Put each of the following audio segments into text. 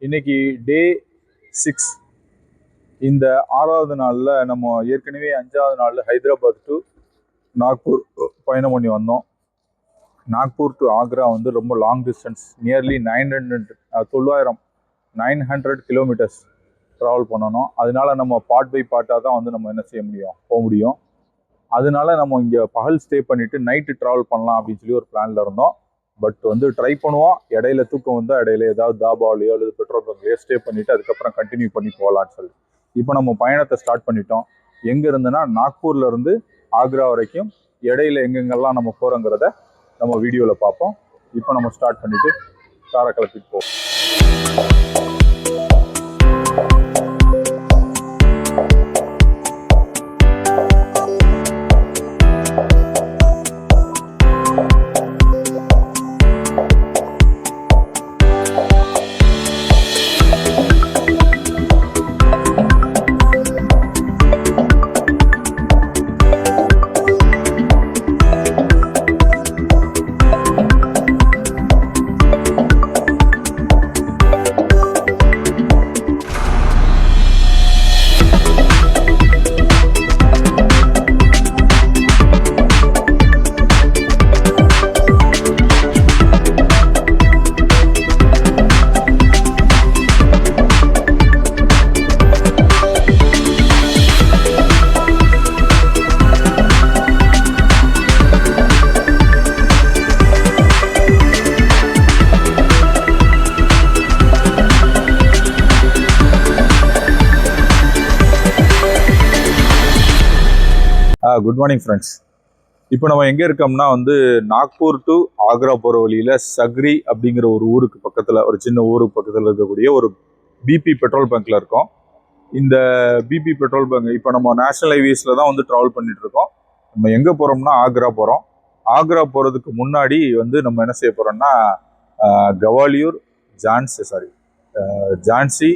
இன்னைக்கு டே 6. இந்த 6வது நாளில் நம்ம ஏற்கனவே 5வது நாளில் ஹைதராபாத் டு நாக்பூர் பயணம் பண்ணி வந்தோம். நாக்பூர் டு ஆக்ரா வந்து ரொம்ப long distance, nearly 900 kilometres travel பண்ணணும். அதனால நம்ம பார்ட் பை பார்ட்டாக தான் வந்து நம்ம என்ன செய்ய முடியும், போக முடியும். அதனால நம்ம இங்கே பகல் ஸ்டே பண்ணிவிட்டு நைட்டு ட்ராவல் பண்ணலாம் அப்படின்னு சொல்லி ஒரு பிளானில் இருந்தோம். பட் வந்து ட்ரை பண்ணுவோம். இடையில தூக்கம் வந்தால் இடையில ஏதாவது தாபாவிலையோ அல்லது பெட்ரோல் பங்க்லையோ ஸ்டே பண்ணிவிட்டு அதுக்கப்புறம் கண்டினியூ பண்ணி போகலான்னு சொல்லி இப்போ நம்ம பயணத்தை ஸ்டார்ட் பண்ணிட்டோம். எங்கே இருந்துன்னா நாக்பூர்லேருந்து ஆக்ரா வரைக்கும் இடையில எங்கெங்கெல்லாம் நம்ம போகிறோங்கிறத நம்ம வீடியோவில் பார்ப்போம். இப்போ நம்ம ஸ்டார்ட் பண்ணிவிட்டு காரை கிளப்பிட்டு போவோம். Good morning friends. இப்போ நம்ம எங்கே இருக்கோம்னா வந்து நாக்பூர் டு ஆக்ரா போகிற வழியில் சக்ரி அப்படிங்கிற ஒரு ஊருக்கு பக்கத்தில், ஒரு சின்ன ஊருக்கு பக்கத்தில் இருக்கக்கூடிய ஒரு பிபி பெட்ரோல் பங்க்கில் இருக்கோம். இந்த பிபி பெட்ரோல் பங்க் இப்போ நம்ம நேஷனல் ஹைவேஸில் தான் வந்து ட்ராவல் பண்ணிட்டு இருக்கோம். நம்ம எங்கே போகிறோம்னா ஆக்ரா போகிறோம். ஆக்ரா போகிறதுக்கு முன்னாடி வந்து நம்ம என்ன செய்ய போகிறோம்னா கவாலியூர், ஜான்சி,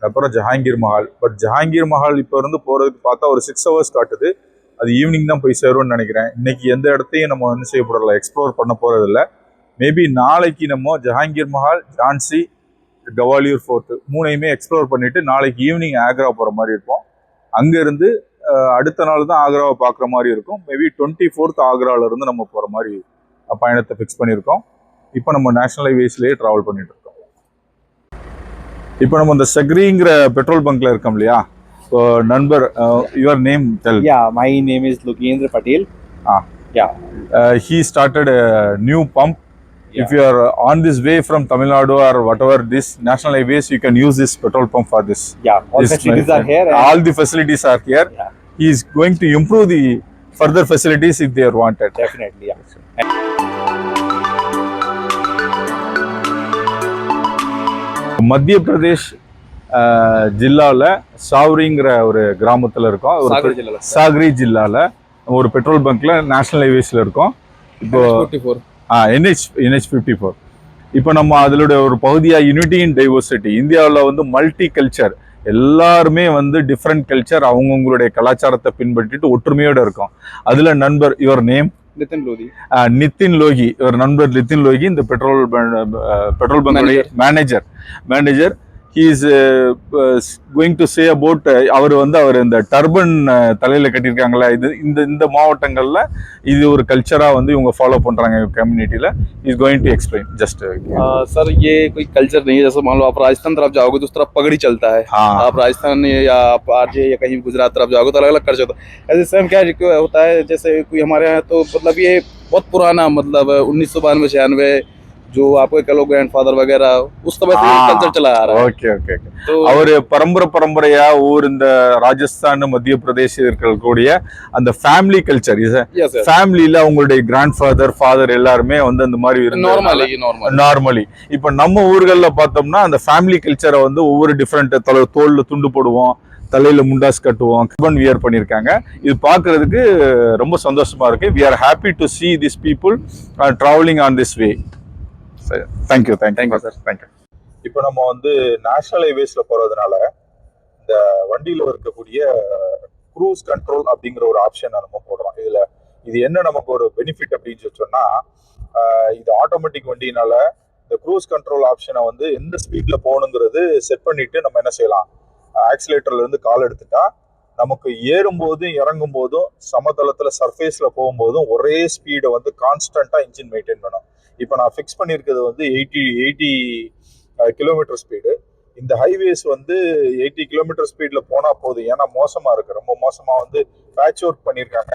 அப்புறம் ஜஹாங்கீர் மஹால். பட் ஜஹாங்கீர் மஹால் இப்போ இருந்து போகிறதுக்கு பார்த்தா ஒரு 6 hours காட்டுது. அது ஈவினிங் தான் போய் சேரும்னு நினைக்கிறேன். இன்னைக்கு எந்த இடத்தையும் நம்ம என்ன செய்ய போகிறதில்ல, எக்ஸ்ப்ளோர் பண்ண போகிறதில்ல. மேபி நாளைக்கு நம்ம ஜஹாங்கீர் மஹால், ஜான்சி, கவாலியூர் ஃபோர்ட்டு 3ஐயுமே எக்ஸ்ப்ளோர் பண்ணிவிட்டு நாளைக்கு ஈவினிங் ஆக்ரா போகிற மாதிரி இருக்கும். அங்கேருந்து அடுத்த நாள் தான் ஆக்ராவை பார்க்குற மாதிரி இருக்கும். மேபி 24th ஆக்ராவிலேருந்து நம்ம போகிற மாதிரி பயணத்தை ஃபிக்ஸ் பண்ணியிருக்கோம். இப்போ நம்ம நேஷனல் ஹைவேஸ்லேயே ட்ராவல் பண்ணிட்டு இருக்கோம். இப்போ நம்ம இந்த சக்ரிங்கிற பெட்ரோல் பங்க்ல இருக்கோம் இல்லையா? நண்பர், your name tell. Yeah, my name is Lokendra Patel. He started a new pump. Yeah. If you are on this way from Tamil Nadu or whatever this national highways, you can use this petrol pump for this. Yeah, all facilities are here. All the facilities are here. Yeah. He is going to improve the further facilities if they are wanted. Definitely, yeah. மத்திய பிரதேஷ் ஜில்லாவில் சாவ்ரிங்கிற ஒரு கிராமத்தில் இருக்கோம். சாக்ரி ஜில்லாவில் ஒரு petrol பங்க்ல national ஹைவேஸில் இருக்கோம். இப்போ NH 54. இப்போ நம்ம அதோட ஒரு பகுதியாக யூனிட்டி இன் டைவர்சிட்டி. இந்தியாவில் வந்து மல்டி கல்ச்சர், எல்லாருமே வந்து டிஃப்ரெண்ட் கல்ச்சர், அவங்கவுங்களுடைய கலாச்சாரத்தை பின்பற்றிட்டு ஒற்றுமையோடு இருக்கும். அதில் நண்பர், யுவர் நேம்? நிதின் லோகி. இவர் நண்பர் நிதின் லோகி இந்த petrol bunk manager. he is going to say about அவர் இந்த டர்பன் தலையில கட்டியிருக்காங்களா, இந்த மாவட்டங்கள்ல இது ஒரு கல்ச்சரா வந்து இவங்க ஃபாலோ பண்றாங்க கம்யூனிட்டில. is going to explain just sir ये कोई कल्चर नहीं है. जैसे मान लो आप राजस्थान तरफ जाओगे तो उस तरफ पगड़ी चलता है. आप राजस्थान या आप आरजे या कहीं गुजरात तरफ जाओगे तो अलग अलग कल्चर होता है. ऐसे सेम क्या होता है, जैसे कोई हमारे यहाँ तो मतलब ये बहुत पुराना, मतलब 1992-96 जो आपको कह लो ग्रैंडफादर वगैरह उस समय से कल्चर चला आ रहा है. ஓகே. அவர் பரம்பரையா ஊர் இந்த ராஜஸ்தான், மத்திய பிரதேஷ் இருக்கக்கூடிய அந்த ஃபேமிலி கல்ச்சர், ஃபேமிலியில அவங்களுடைய கிராண்ட்ஃபாதர் எல்லாருமே வந்து அந்த மாதிரி நார்மலி. இப்ப நம்ம ஊர்கள்ல பார்த்தோம்னா அந்த ஃபேமிலி கல்ச்சரை வந்து ஒவ்வொரு டிஃப்ரெண்ட் தோல்ல துண்டு போடுவோம், தலையில முண்டாஸ் கட்டுவோம், கர்பன் வியர் பண்ணியிருக்காங்க. இது பார்க்கறதுக்கு ரொம்ப சந்தோஷமா இருக்கு. we are happy to see these people traveling on this way. Thank you sir. Thank you. இப்போ நம்ம வந்து நேஷனல் ஹைவேஸ்ல போறதுனால இந்த வண்டியில இருக்கக்கூடிய க்ரூஸ் கண்ட்ரோல் அப்படிங்கிற ஒரு ஆப்ஷனை நம்ம போடுறோம். இது என்ன நமக்கு ஒரு பெனிஃபிட் அப்படின்னு சொன்னா, இது ஆட்டோமேட்டிக் வண்டினால இந்த க்ரூஸ் கண்ட்ரோல் ஆப்ஷனை வந்து எந்த ஸ்பீட்ல போகணுங்கிறது செட் பண்ணிட்டு நம்ம என்ன செய்யலாம், ஆக்சிலேட்டர்ல இருந்து கால் எடுத்துட்டா நமக்கு ஏறும் போதும் இறங்கும் போதும் சமதளத்துல சர்ஃபேஸ்ல போகும்போதும் ஒரே ஸ்பீடை வந்து கான்ஸ்டன்டா இன்ஜின் மெயின்டைன் பண்ணும். இப்போ நான் ஃபிக்ஸ் பண்ணியிருக்கிறது வந்து 80 கிலோமீட்டர் ஸ்பீடு. இந்த ஹைவேஸ் வந்து 80 கிலோமீட்டர் ஸ்பீட்ல போனா போதும். ஏன்னா மோசமா இருக்கு, ரொம்ப மோசமா வந்து பேட்ச் ஒர்க் பண்ணியிருக்காங்க.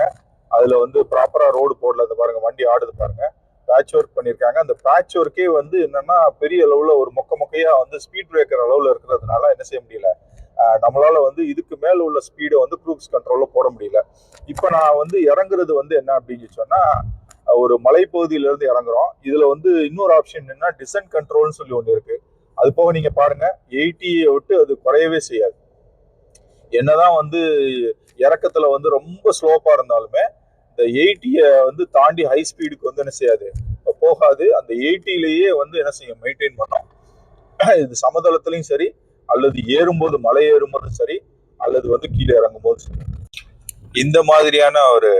அதுல வந்து ப்ராப்பரா ரோடு போடல. அந்த பாருங்க வண்டி ஆடுது பாருங்க, பேட்ச் ஒர்க் பண்ணியிருக்காங்க. அந்த பேட்ச் ஒர்க்கே வந்து என்னன்னா பெரிய அளவுல ஒரு மொக்கையா வந்து ஸ்பீட் பிரேக்கர் அளவுல இருக்கிறதுனால என்ன செய்ய முடியல, நம்மளால வந்து இதுக்கு மேல உள்ள ஸ்பீடை வந்து க்ரூஸ் கண்ட்ரோல்ல போட முடியல. இப்ப நான் வந்து இறங்குறது வந்து என்ன அப்படின்னு சொன்னா, ஒரு மலைப்பகுதியில இருந்து இறங்குறோம். இதுல வந்து இன்னொரு ஆப்ஷன் என்னன்னா டிசன்ட் கண்ட்ரோல்னு சொல்லி ஒண்ணு இருக்கு. அது போக நீங்க பாருங்க 80 விட்டு அது குறையவே செய்யாது. என்னதான் வந்து இறக்கத்துல வந்து ரொம்ப ஸ்லோப்பா இருந்தாலுமே இந்த 80 வந்து தாண்டி ஹை ஸ்பீடுக்கு வந்து என்ன செய்யாது, போகாது. அந்த 80லயே வந்து என்ன செய்யும், மெயின்டைன் பண்ணும். இது சமதளத்திலையும் சரி, அல்லது ஏறும்போது மலை ஏறும்போதும் சரி, அல்லது வந்து கீழே இறங்கும் போது சரி. இந்த மாதிரியான ஒரு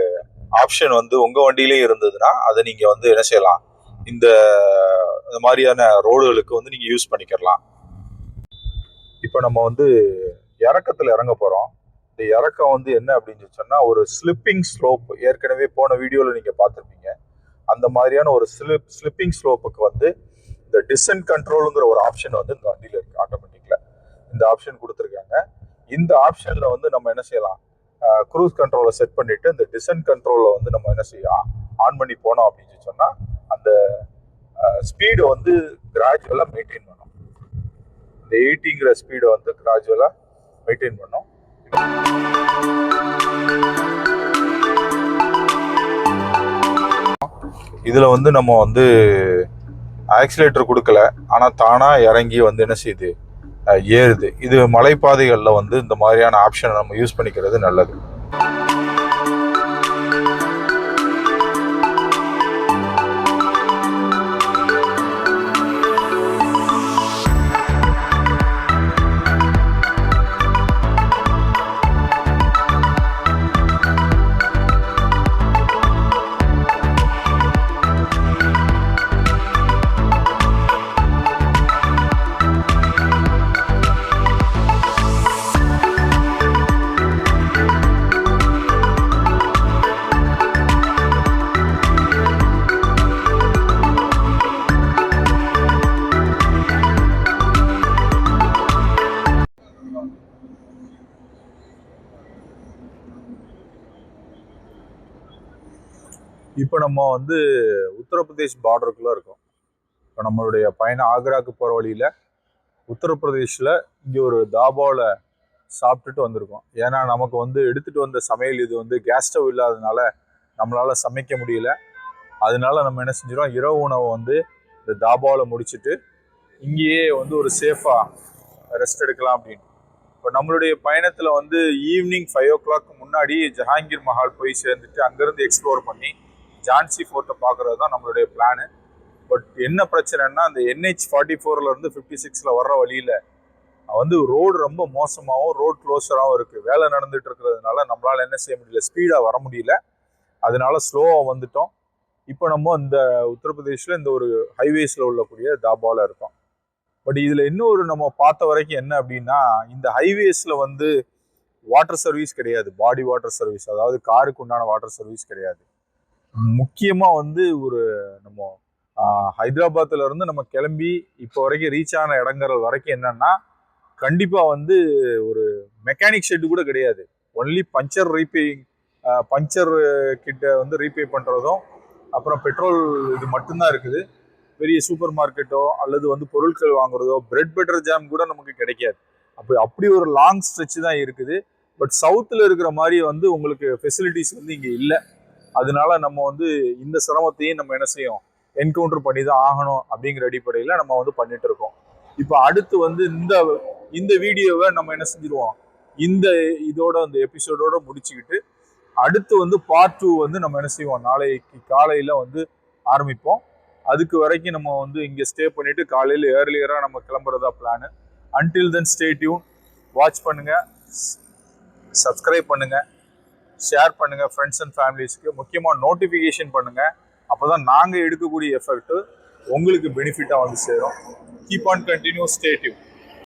ஆப்ஷன் வந்து உங்க வண்டியிலே இருந்ததுன்னா அதை நீங்க வந்து என்ன செய்யலாம், இந்த மாதிரியான ரோடுகளுக்கு வந்து நீங்க யூஸ் பண்ணிக்கலாம். இப்போ நம்ம வந்து இறக்கத்துல இறங்க போறோம். இந்த இறக்கம் வந்து என்ன அப்படின்னு சொன்னா ஒரு ஸ்லிப்பிங் ஸ்லோப். ஏற்கனவே போன வீடியோல நீங்க பார்த்துருப்பீங்க. அந்த மாதிரியான ஒரு ஸ்லிப்பிங் ஸ்லோப்புக்கு வந்து இந்த டிசன்ட் கண்ட்ரோலுங்கிற ஒரு ஆப்ஷன் வந்து இந்த வண்டியில இருக்கு. ஆட்டோமேட்டிக்ல இந்த ஆப்ஷன் கொடுத்துருக்காங்க. இந்த ஆப்ஷன்ல வந்து நம்ம என்ன செய்யலாம், க்ரூஸ் கண்ட்ரோலை செட் பண்ணிட்டு இந்த டிசன்ட் கண்ட்ரோலை வந்து நம்ம என்ன செய்யலாம், ஆன் பண்ணி போனோம் அப்படின்னு சொன்னா அந்த ஸ்பீடை வந்து கிராஜுவலா மெயின்டைன் பண்ணும். இந்த 80ங்கிற ஸ்பீடை வந்து கிராஜுவலா மெயின்டைன் பண்ணும். இதுல வந்து நம்ம வந்து ஆக்சிலேட்டர் கொடுக்கல, ஆனா தானா இறங்கி வந்து என்ன செய்யுது, ஏறுது. இது மலைப்பாதைகள்ல வந்து இந்த மாதிரியான ஆப்ஷனை நம்ம யூஸ் பண்ணிக்கிறது நல்லது. இப்போ நம்ம வந்து உத்தரப்பிரதேஷ் பார்டருக்குள்ள இருக்கோம். இப்போ நம்மளுடைய பயணம் ஆக்ராவுக்கு போகிற வழியில் உத்தரப்பிரதேஷில் இங்கே ஒரு தாபாவில் சாப்பிட்டுட்டு வந்திருக்கோம். ஏன்னா நமக்கு வந்து எடுத்துகிட்டு வந்த சமையல் இது வந்து கேஸ் ஸ்டவ் இல்லாததுனால நம்மளால் சமைக்க முடியல. அதனால நம்ம என்ன செஞ்சிடும், இரவு உணவை வந்து இந்த தாபாவில் முடிச்சுட்டு இங்கேயே வந்து ஒரு சேஃபாக ரெஸ்ட் எடுக்கலாம் அப்படின்னு. இப்போ நம்மளுடைய பயணத்தில் வந்து ஈவினிங் 5 o'clock முன்னாடி ஜஹாங்கீர் மஹால் போய் சேர்ந்துட்டு அங்கேருந்து எக்ஸ்ப்ளோர் பண்ணி ஜான்சி ஃபோர்ட்டை பார்க்குறது தான் நம்மளுடைய பிளானு. பட் என்ன பிரச்சனைன்னா அந்த NH44 56 வர்ற வழியில் வந்து ரோடு ரொம்ப மோசமாகவும் ரோட் க்ளோஸராகவும் இருக்குது. வேலை நடந்துட்டு இருக்கிறதுனால நம்மளால் என்ன செய்ய முடியல, ஸ்பீடாக வர முடியல. அதனால ஸ்லோவாக வந்துட்டோம். இப்போ நம்ம இந்த உத்தரப்பிரதேஷில் இந்த ஒரு ஹைவேஸில் உள்ளக்கூடிய தாபாவில் இருக்கோம். பட் இதில் இன்னொரு நம்ம பார்த்த வரைக்கும் என்ன அப்படின்னா, இந்த ஹைவேஸில் வந்து வாட்டர் சர்வீஸ் கிடையாது, பாடி வாட்டர் சர்வீஸ், அதாவது காருக்கு உண்டான வாட்டர் சர்வீஸ் கிடையாது. முக்கியமாக வந்து ஒரு நம்ம ஹைதராபாத்ல இருந்து நம்ம கிளம்பி இப்போ வரைக்கும் ரீச் ஆன இடங்கள் வரைக்கும் என்னன்னா, கண்டிப்பாக வந்து ஒரு மெக்கானிக் ஷெட்டு கூட கிடையாது. ஒன்லி பஞ்சர் கிட்ட வந்து ரீபே பண்ணுறதும், அப்புறம் பெட்ரோல் இது மட்டும்தான் இருக்குது. பெரிய சூப்பர் மார்க்கெட்டோ அல்லது வந்து பொருட்கள் வாங்குறதோ, பிரெட் பட்டர் ஜாம் கூட நமக்கு கிடைக்காது. அப்படி ஒரு லாங் ஸ்ட்ரெச் தான் இருக்குது. பட் சவுத்தில் இருக்கிற மாதிரி வந்து உங்களுக்கு ஃபெசிலிட்டிஸ் வந்து இங்கே இல்லை. அதனால நம்ம வந்து இந்த சிரமத்தையும் நம்ம என்ன செய்யும், என்கவுண்டர் பண்ணி தான் ஆகணும் அப்படிங்கிற அடிப்படையில் நம்ம வந்து பண்ணிட்டு இருக்கோம். இப்போ அடுத்து வந்து இந்த வீடியோவை நம்ம என்ன செஞ்சிருவோம், இதோட இந்த எபிசோடோட முடிச்சுக்கிட்டு அடுத்து வந்து பார்ட் 2 வந்து நம்ம என்ன செய்வோம், நாளைக்கு காலையில் வந்து ஆரம்பிப்போம். அதுக்கு வரைக்கும் நம்ம வந்து இங்கே ஸ்டே பண்ணிட்டு காலையில் ஏர்லியராக நம்ம கிளம்புறதா plan. Until then stay tune, watch பண்ணுங்க, சப்ஸ்கிரைப் பண்ணுங்க, ஷேர் பண்ணுங்க ஃப்ரெண்ட்ஸ் அண்ட் ஃபேமிலிஸ்க்கு. முக்கியமாக நோட்டிஃபிகேஷன் பண்ணுங்க. அப்போதான் நாங்கள் எடுக்கக்கூடிய எஃபெக்ட் உங்களுக்கு பெனிஃபிட்டாக வந்து சேரும். Keep on continue, stay tune.